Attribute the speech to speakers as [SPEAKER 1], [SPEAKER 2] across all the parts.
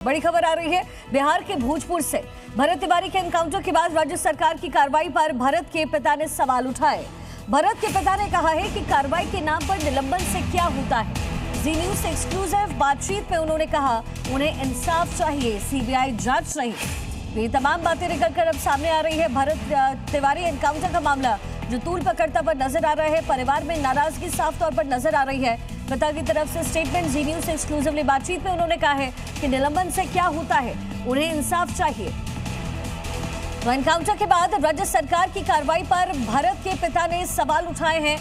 [SPEAKER 1] बड़ी खबर आ रही है बिहार के भोजपुर से। भरत तिवारी के एनकाउंटर के बाद राज्य सरकार की कार्रवाई पर भरत के पिता ने सवाल उठाए। भरत के पिता ने कहा है कि कार्रवाई के नाम पर निलंबन से क्या होता है। जी न्यूज से एक्सक्लूसिव बातचीत में उन्होंने कहा उन्हें इंसाफ चाहिए, सीबीआई जांच नहीं। ये तमाम बातें निकलकर अब सामने आ रही है। भरत तिवारी एनकाउंटर का मामला जो तूल पकड़ता पर नजर आ रहा है, परिवार में नाराजगी साफ तौर पर नजर आ रही है। पिता की तरफ से स्टेटमेंट जी न्यूज से एक्सक्लूसिवली बातचीत में उन्होंने कहा है कि निलंबन से क्या होता है, उन्हें इंसाफ चाहिए। तो एनकाउंटर के बाद राज्य सरकार की कार्रवाई पर भरत के पिता ने सवाल उठाए हैं।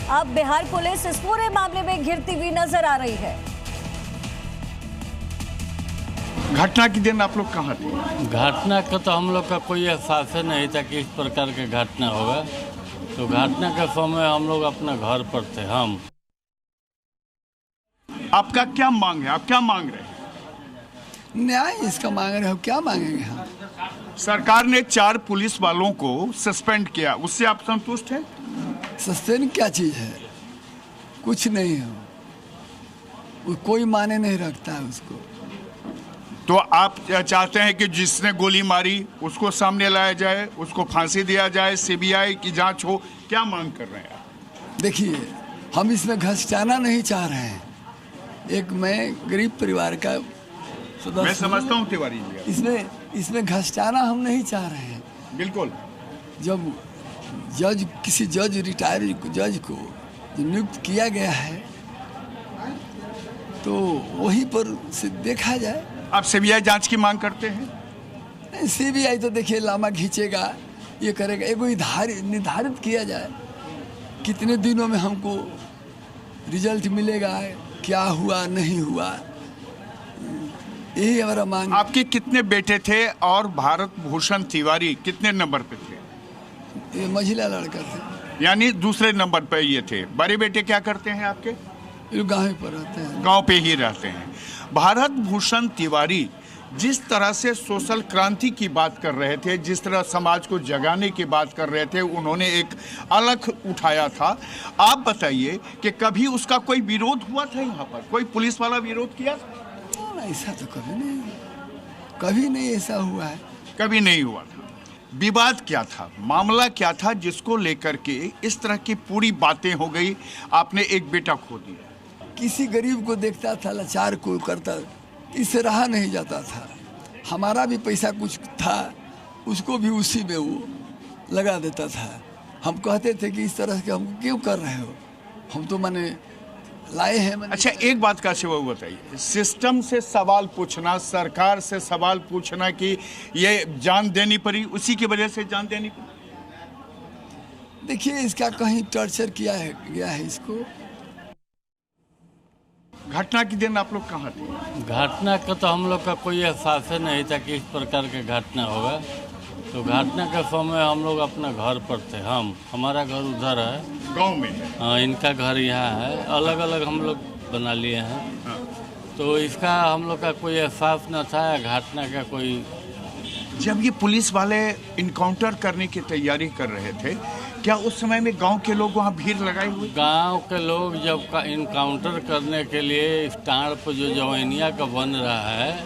[SPEAKER 1] अब बिहार पुलिस इस पूरे मामले में घिरती हुई नजर आ रही है।
[SPEAKER 2] घटना के दिन आप लोग कहाँ थे?
[SPEAKER 3] घटना का तो हम लोग का कोई एहसास नहीं था कि इस प्रकार की घटना होगा। तो घटना के समय हम लोग अपने घर पर थे। हम
[SPEAKER 2] आपका क्या मांग है? आप क्या मांग रहे हैं?
[SPEAKER 4] न्याय इसका मांग रहे हो, क्या मांगेंगे हम?
[SPEAKER 2] सरकार ने 4 पुलिस वालों को सस्पेंड किया, उससे आप संतुष्ट हैं?
[SPEAKER 4] सस्पेंड क्या चीज है? कुछ नहीं है, वो कोई माने नहीं रखता है उसको।
[SPEAKER 2] तो आप चाहते हैं कि जिसने गोली मारी उसको सामने लाया जाए, उसको फांसी दिया जाए, सीबीआई की जांच हो, क्या मांग कर रहे हैं आप?
[SPEAKER 4] देखिए, हम इसमें घसटाना नहीं चाह रहे हैं। एक मैं गरीब परिवार का सदस्य,
[SPEAKER 2] मैं समझता हूँ तिवारी जी,
[SPEAKER 4] इसमें घसटाना हम नहीं चाह रहे हैं।
[SPEAKER 2] बिल्कुल।
[SPEAKER 4] जब किसी रिटायर्ड जज को जो नियुक्त किया गया है तो वहीं पर से देखा जाए।
[SPEAKER 2] आप सीबीआई जांच की मांग करते हैं?
[SPEAKER 4] सीबीआई तो देखिए लामा खींचेगा, ये करेगा। एगो निर्धारित किया जाए कितने दिनों में हमको रिजल्ट मिलेगा, क्या हुआ नहीं हुआ, यही हमारा मांग।
[SPEAKER 2] आपके कितने बेटे थे और भारत भूषण तिवारी कितने नंबर पे थे?
[SPEAKER 4] ये महिला लड़का थे,
[SPEAKER 2] यानी दूसरे नंबर पे ये थे। बड़े बेटे क्या करते हैं आपके?
[SPEAKER 4] ये गाँव पर रहते हैं।
[SPEAKER 2] गांव पे ही रहते हैं। भारत भूषण तिवारी जिस तरह से सोशल क्रांति की बात कर रहे थे, जिस तरह समाज को जगाने की बात कर रहे थे, उन्होंने एक अलग उठाया था। आप बताइए कि कभी उसका कोई विरोध हुआ था? यहाँ पर कोई पुलिस वाला विरोध किया?
[SPEAKER 4] ऐसा तो कभी नहीं ऐसा हुआ है।
[SPEAKER 2] कभी नहीं हुआ था। विवाद क्या था, मामला क्या था जिसको लेकर के इस तरह की पूरी बातें हो गई? आपने एक बेटा खो दिया।
[SPEAKER 4] किसी गरीब को देखता था, लाचार को करता, इससे रहा नहीं जाता था। हमारा भी पैसा कुछ था, उसको भी उसी में वो लगा देता था। हम कहते थे कि इस तरह से हम क्यों कर रहे हो, हम तो माने लाए हैं।
[SPEAKER 2] अच्छा, एक बात का सिवा बताइए, सिस्टम से सवाल पूछना, सरकार से सवाल पूछना कि ये जान देनी पड़ी, उसी की वजह से जान देनी पड़ी।
[SPEAKER 4] देखिए, इसका कहीं टॉर्चर किया है गया है इसको।
[SPEAKER 2] घटना के दिन आप लोग कहाँ थे?
[SPEAKER 3] घटना का तो हम लोग का कोई एहसास नहीं था कि इस प्रकार की घटना होगा। तो घटना के समय हम लोग अपने घर पर थे। हमारा घर उधर है,
[SPEAKER 2] गांव में है।
[SPEAKER 3] हाँ, इनका घर यहाँ है। अलग अलग हम लोग बना लिए हैं।
[SPEAKER 2] हाँ।
[SPEAKER 3] तो इसका हम लोग का कोई एहसास न था, घटना का कोई।
[SPEAKER 2] जब ये पुलिस वाले इनकाउंटर करने की तैयारी कर रहे थे, क्या उस समय में गांव के लोग वहाँ भीड़ लगाए हुए?
[SPEAKER 3] गांव के लोग जब का इनकाउंटर करने के लिए स्टैंड पर जो जवैनिया का बन रहा है,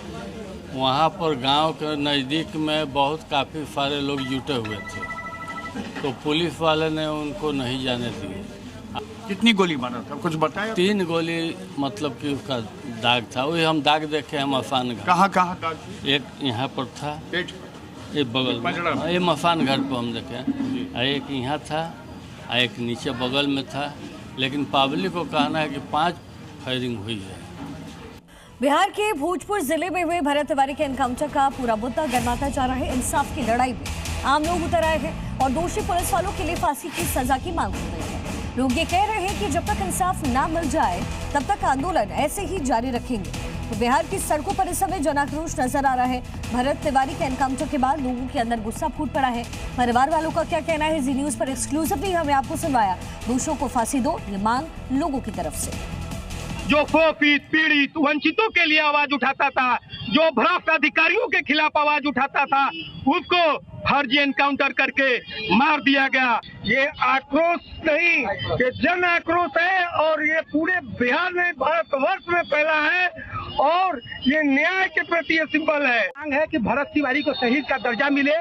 [SPEAKER 3] वहाँ पर गांव के नज़दीक में काफ़ी सारे लोग जुटे हुए थे। तो पुलिस वाले ने उनको नहीं जाने दिए।
[SPEAKER 2] कितनी गोली मारा था, कुछ बताया?
[SPEAKER 3] 3 गोली मतलब कि उसका दाग था। वही हम दाग देखे हैं मसान घर।
[SPEAKER 2] कहाँ कहाँ दाग?
[SPEAKER 3] एक यहाँ पर था,
[SPEAKER 2] पेट,
[SPEAKER 3] ये बगल में, ये मसान घर पर हम देखे। एक यहाँ था, एक नीचे बगल में था। लेकिन पब्लिक को कहना है कि 5 फायरिंग हुई है।
[SPEAKER 1] बिहार के भोजपुर जिले में हुए भरत तिवारी के एनकाउंटर का पूरा मुद्दा गर्माता जा रहा है। इंसाफ की लड़ाई में आम लोग उतर आए हैं और दोषी पुलिस वालों के लिए फांसी की सजा की मांग हो रही है। लोग ये कह रहे हैं कि जब तक इंसाफ ना मिल जाए तब तक आंदोलन ऐसे ही जारी रखेंगे। तो बिहार की सड़कों पर इस समय जनाक्रोश नजर आ रहा है। भरत तिवारी के एनकाउंटर के बाद लोगों के अंदर गुस्सा फूट पड़ा है। परिवार वालों का क्या कहना है, जी न्यूज पर एक्सक्लूसिवली हमने आपको सुनवाया। दोषियों को फांसी दो, ये मांग लोगों की तरफ से।
[SPEAKER 5] जो शोषित, पीड़ित, वंचितों के लिए आवाज उठाता था, जो भ्रष्ट अधिकारियों के खिलाफ आवाज उठाता था, उसको फर्जी एनकाउंटर करके मार दिया गया। ये आक्रोश नहीं, ये जन आक्रोश है और ये पूरे बिहार में, भारतवर्ष में फैला है और ये न्याय के प्रति ये सिंबल है। मांग है कि भरत तिवारी को शहीद का दर्जा मिले।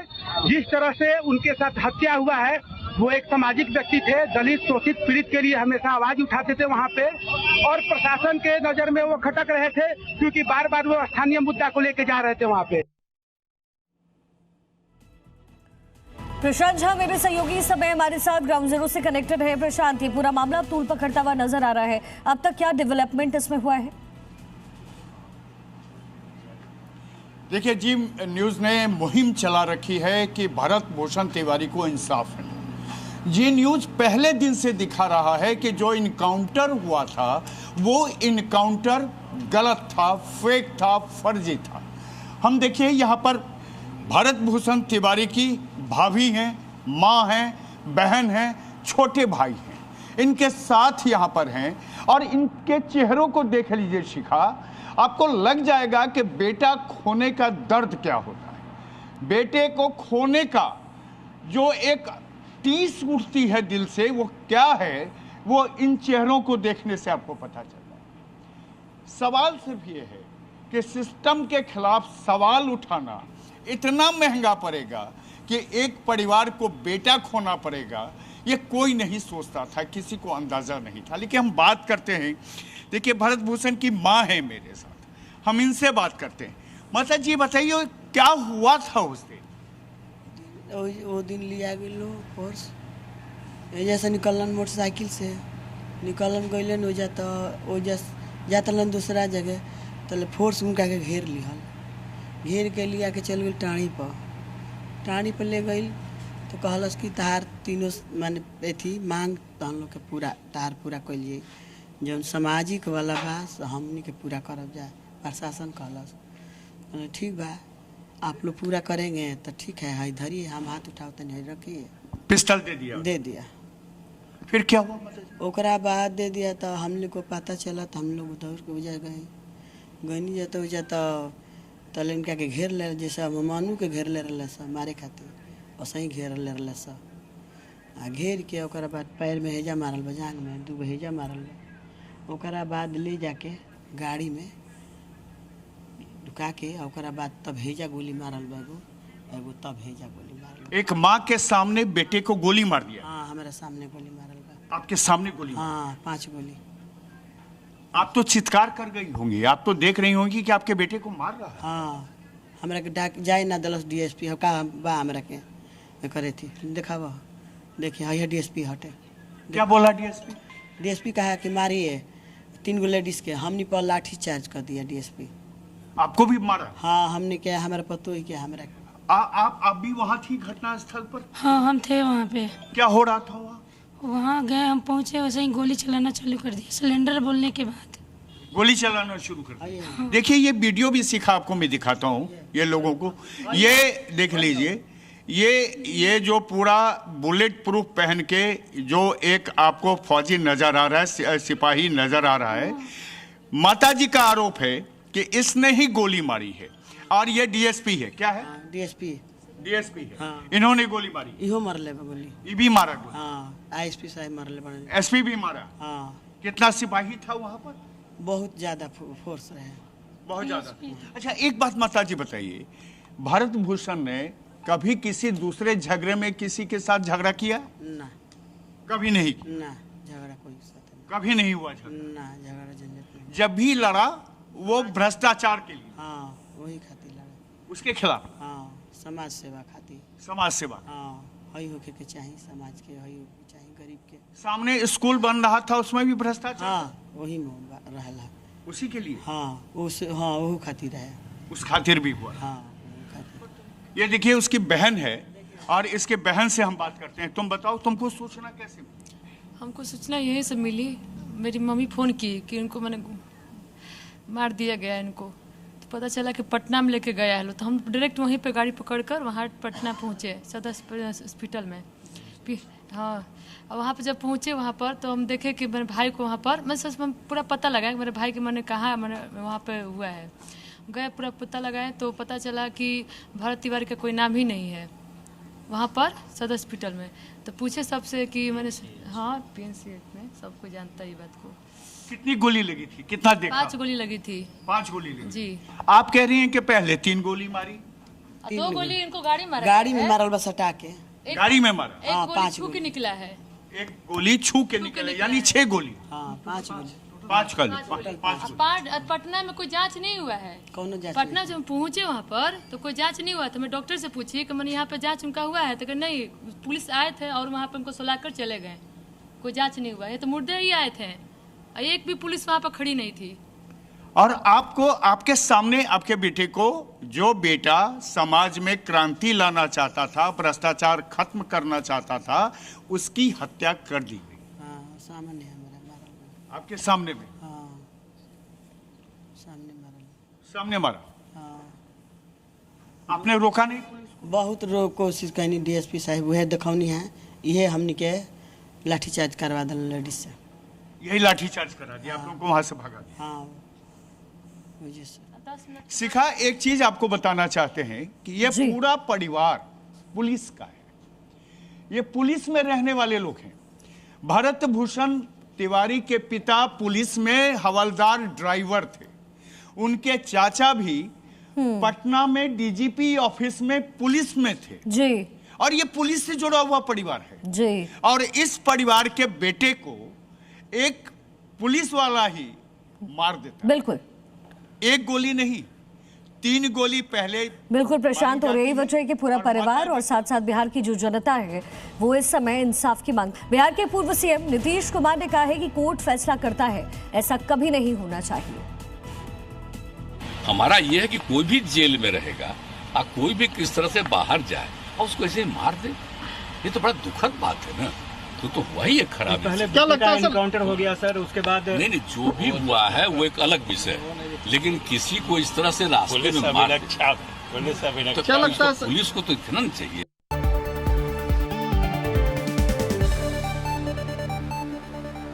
[SPEAKER 5] जिस तरह से उनके साथ हत्या हुआ है, वो एक सामाजिक व्यक्ति थे, दलित शोषित पीड़ित के लिए हमेशा आवाज उठाते थे वहाँ पे, और प्रशासन के नजर में वो खटक रहे थे क्योंकि बार बार वो स्थानीय मुद्दा को लेके जा रहे थे वहाँ पे।
[SPEAKER 1] प्रशांत झा मेरे सहयोगी इस समय हमारे साथ ग्राउंड जीरो से कनेक्टेड है। प्रशांत, ये पूरा मामला अब तूल पकड़ता हुआ नजर आ रहा है, अब तक क्या डेवलपमेंट इसमें हुआ है?
[SPEAKER 2] देखिए जी, न्यूज़ ने मुहिम चला रखी है कि भरत भूषण तिवारी को इंसाफ है। जी न्यूज़ पहले दिन से दिखा रहा है कि जो इनकाउंटर हुआ था वो इनकाउंटर गलत था, फेक था, फर्जी था। हम देखिए यहाँ पर भरत भूषण तिवारी की भाभी हैं, माँ हैं, बहन हैं, छोटे भाई हैं, इनके साथ यहाँ पर हैं और इनके चेहरों को देख लीजिए शिखा, आपको लग जाएगा कि बेटा खोने का दर्द क्या होता है। बेटे को खोने का जो एक टीस उठती है दिल से, वो क्या है, वो इन चेहरों को देखने से आपको पता चलता है। सवाल सिर्फ ये है कि सिस्टम के खिलाफ सवाल उठाना इतना महंगा पड़ेगा कि एक परिवार को बेटा खोना पड़ेगा, ये कोई नहीं सोचता था, किसी को अंदाजा नहीं था। लेकिन हम बात करते हैं, देखिए भरत भूषण की माँ है मेरे साथ, हम इनसे बात करते हैं। माता जी बताइए क्या हुआ था उस दिन?
[SPEAKER 6] वो दिन लिया गेलो फोर्स जैसे निकलन मोटरसाइकिल से निकलन गइलन हो जाता वो जातलन दूसरा जगह तले फोर्स उनका के घेर लिहल, घेर के लिया के चल गई टाणी पर ले गई तो कहलस कि तहार तीनों माने एथी मांग तहन लोग के पूरा तहार पूरा कलिए जौन सामाजिक वाला बा हमनी के पूरा करब जाए। प्रशासन कहलस ठीक बा, आप लोग पूरा करेंगे तो ठीक है, धरिए, हम हाथ उठाते नहीं, रखिए।
[SPEAKER 2] पिस्टल दे दिया। फिर क्या हुआ?
[SPEAKER 6] ओकरा बाद दे दिया तो हम लोग को पता चला तो हम लोग उधर के वजह गई जाता वजह तो इनका के घेर ले, जैसे मानू के घेर ले रहा सब मारे खातिर वैसे ही घेर ले रहा सब। आ घेर के ओकरा बाद पैर में हेजा मारल बा, जांग में 2 हेजा मारल बा। ओकरा बाद ले जाके गाड़ी में ढुका के ओकरा बाद तब हेजा गोली मारल बा, एगो तब हेजा गोली मारल।
[SPEAKER 2] एक माँ के सामने बेटे को गोली मार दिया?
[SPEAKER 6] हाँ, हमारे सामने गोली मारल बा।
[SPEAKER 2] आपके सामने गोली?
[SPEAKER 6] हाँ, 5 गोली।
[SPEAKER 2] आप तो चित्कार कर गई होंगी, आप तो देख रही होंगी कि आपके बेटे को मार रहा है।
[SPEAKER 6] हाँ, हमरा के डाक जाए ना दलस डीएसपी का बा हमरा के करे थी, देखावा देखिए है डीएसपी हटे।
[SPEAKER 2] क्या बोला डीएसपी?
[SPEAKER 6] डीएसपी कहा कि मारिए 3 गो लेडीज के, हमने पर लाठी चार्ज कर दिया डीएसपी।
[SPEAKER 2] आपको भी मारा?
[SPEAKER 6] हाँ, हमने क्या, हमारा पतो ही क्या हमरा।
[SPEAKER 2] आप भी वहाँ थी घटना स्थल पर?
[SPEAKER 7] हाँ, हम थे वहाँ पे।
[SPEAKER 2] क्या हो रहा था
[SPEAKER 7] वहाँ गए, हम पहुँचे वैसे ही गोली चलाना चालू कर दिया। सिलेंडर बोलने के बाद
[SPEAKER 2] गोली चलाना शुरू कर दिया। देखिए ये वीडियो भी सिखा आपको मैं दिखाता हूँ ये लोगों को, ये देख लीजिए, ये जो पूरा बुलेट प्रूफ पहन के जो एक आपको फौजी नजर आ रहा है, सिपाही नजर आ रहा है, माताजी का आरोप है कि इसने ही गोली मारी है और ये डीएसपी है। क्या है?
[SPEAKER 6] डीएसपी
[SPEAKER 2] है।
[SPEAKER 6] हाँ।
[SPEAKER 2] इन्होंने गोली मारी?
[SPEAKER 6] इहो मारले गोली।
[SPEAKER 2] ये भी मारा गोली?
[SPEAKER 6] हाँ, आईएसपी साहब मारले बड़े।
[SPEAKER 2] एसपी भी मारा?
[SPEAKER 6] हाँ।
[SPEAKER 2] कितना सिपाही था वहाँ पर?
[SPEAKER 6] बहुत ज्यादा फोर्स रहे,
[SPEAKER 2] बहुत ज्यादा। अच्छा एक बात माता जी बताइए, भरत भूषण ने कभी किसी दूसरे झगड़े में किसी के साथ झगड़ा किया?
[SPEAKER 6] ना,
[SPEAKER 2] कभी नहीं।
[SPEAKER 6] ना झगड़ा कोई साथ नहीं,
[SPEAKER 2] कभी नहीं हुआ झगड़ा?
[SPEAKER 6] ना झगड़ा झंझट नहीं।
[SPEAKER 2] जब भी लड़ा वो भ्रष्टाचार के लिए?
[SPEAKER 6] हाँ, वही खातिर लड़ा।
[SPEAKER 2] उसके खिलाफ?
[SPEAKER 6] हाँ, समाज सेवा खातिर।
[SPEAKER 2] समाज सेवा?
[SPEAKER 6] हाँ, हई होके के चाहिए समाज के, हई होके चाहिए गरीब के।
[SPEAKER 2] सामने स्कूल बन रहा था उसमें भी भ्रष्टाचार?
[SPEAKER 6] हाँ, वही में रहला।
[SPEAKER 2] उसी के लिए?
[SPEAKER 6] हाँ, वो खातिर है।
[SPEAKER 2] उस खातिर भी हुआ?
[SPEAKER 6] हाँ, वो खातिर।
[SPEAKER 2] ये देखिए उसकी बहन है और इसके बहन से हम बात करते हैं। तुम बताओ तुमको सूचना कैसे मिली?
[SPEAKER 7] हमको सूचना यही से मिली, मेरी मम्मी फ़ोन की कि उनको मैंने मार दिया गया इनको, तो पता चला कि पटना में लेके गया है लोग, तो हम डायरेक्ट वहीं पे गाड़ी पकड़कर वहाँ पटना पहुँचे, सदर हॉस्पिटल में। हाँ, और वहाँ पे जब पहुँचे वहाँ पर तो हम देखे कि मेरे भाई को वहाँ पर मैं सच में पूरा पता लगाया कि मेरे भाई के मैंने कहा मैंने वहाँ पे हुआ है, गए पूरा पता लगाए तो पता चला कि भरत तिवारी का कोई नाम ही नहीं है। वहाँ पर सदर हॉस्पिटल में। तो पूछे सबसे कि मैंने हाँ PNC में सबको जानता है ये बात को।
[SPEAKER 2] कितनी गोली लगी थी, कितना देखा?
[SPEAKER 7] 5 गोली लगी थी।
[SPEAKER 2] 5 गोली लगी
[SPEAKER 7] जी।
[SPEAKER 2] आप कह रही हैं कि पहले 3 गोली मारी,
[SPEAKER 7] 2 गोली इनको गाड़ी मारा
[SPEAKER 6] गाड़ी में
[SPEAKER 7] है।
[SPEAKER 6] मारल बस हटा के।
[SPEAKER 2] गाड़ी में मारा,
[SPEAKER 7] एक
[SPEAKER 6] हाँ,
[SPEAKER 7] गोली
[SPEAKER 6] 5
[SPEAKER 7] छू के निकला है।
[SPEAKER 2] एक गोली छू के निकले, यानी 6 गोली।
[SPEAKER 6] हाँ 5 गोली।
[SPEAKER 2] 5 गोली।
[SPEAKER 7] पटना में कोई जांच नहीं हुआ है।
[SPEAKER 6] कौनो जांच
[SPEAKER 7] पटना जब पहुंचे वहाँ पर तो कोई जांच नहीं हुआ। तो मैं डॉक्टर से पूछी कि मैंने यहाँ पे जांच उनका हुआ है, तो नहीं, पुलिस आए थे और वहाँ पे उनको सुलाकर चले गए, कोई जांच नहीं हुआ है। तो मुर्दे ही आए थे, एक भी पुलिस वहाँ पर खड़ी नहीं थी।
[SPEAKER 2] और आपको, आपके सामने आपके बेटे को, जो बेटा समाज में क्रांति लाना चाहता था, भ्रष्टाचार खत्म करना चाहता था, उसकी हत्या कर दी गई।
[SPEAKER 6] हाँ सामने है मेरा मारल।
[SPEAKER 2] आपके सामने में?
[SPEAKER 6] हाँ सामने मारल।
[SPEAKER 2] सामने मारा।
[SPEAKER 6] हाँ
[SPEAKER 2] आपने रोका नहीं पुलिस को?
[SPEAKER 6] बहुत कोशिश कहनी, DSP साहब वह दिखौनी है, ये हमने के लाठीचार्ज करवा दिल लेडीज से।
[SPEAKER 2] यही लाठीचार्ज करा दिया, आप लोगों को वहां से भगा दिया।
[SPEAKER 6] हाँ मुझे से।
[SPEAKER 2] शिखा, एक चीज आपको बताना चाहते हैं कि ये
[SPEAKER 1] जी।
[SPEAKER 2] पूरा परिवार पुलिस का है, ये पुलिस में रहने वाले लोग हैं। भरत भूषण तिवारी के पिता पुलिस में हवलदार ड्राइवर थे, उनके चाचा भी पटना में DGP ऑफिस में पुलिस में थे
[SPEAKER 1] जी।
[SPEAKER 2] और ये पुलिस से जुड़ा हुआ परिवार है
[SPEAKER 1] जी।
[SPEAKER 2] और इस परिवार के बेटे को एक पुलिस वाला ही मार देता।
[SPEAKER 1] बिल्कुल
[SPEAKER 2] एक गोली नहीं, 3 गोली पहले।
[SPEAKER 1] बिल्कुल प्रशांत, और यही वजह है कि पूरा
[SPEAKER 2] और
[SPEAKER 1] परिवार और साथ साथ बिहार की जो जनता है वो इस समय इंसाफ की मांग। बिहार के पूर्व CM नीतीश कुमार ने कहा है कि कोर्ट फैसला करता है, ऐसा कभी नहीं होना चाहिए।
[SPEAKER 8] हमारा यह है कि कोई भी जेल में रहेगा और कोई भी किस तरह से बाहर जाए और उसको ऐसे मार दे, ये तो बड़ा दुखद बात है ना। तो वही एक खराब
[SPEAKER 9] पहले क्या लगता है एनकाउंटर हो गया सर, उसके बाद
[SPEAKER 8] नहीं, जो भी हुआ है वो एक अलग विषय है, लेकिन किसी को इस तरह से रास्ते में मार,
[SPEAKER 9] क्या लगता है
[SPEAKER 8] पुलिस को तो इतना नहीं चाहिए।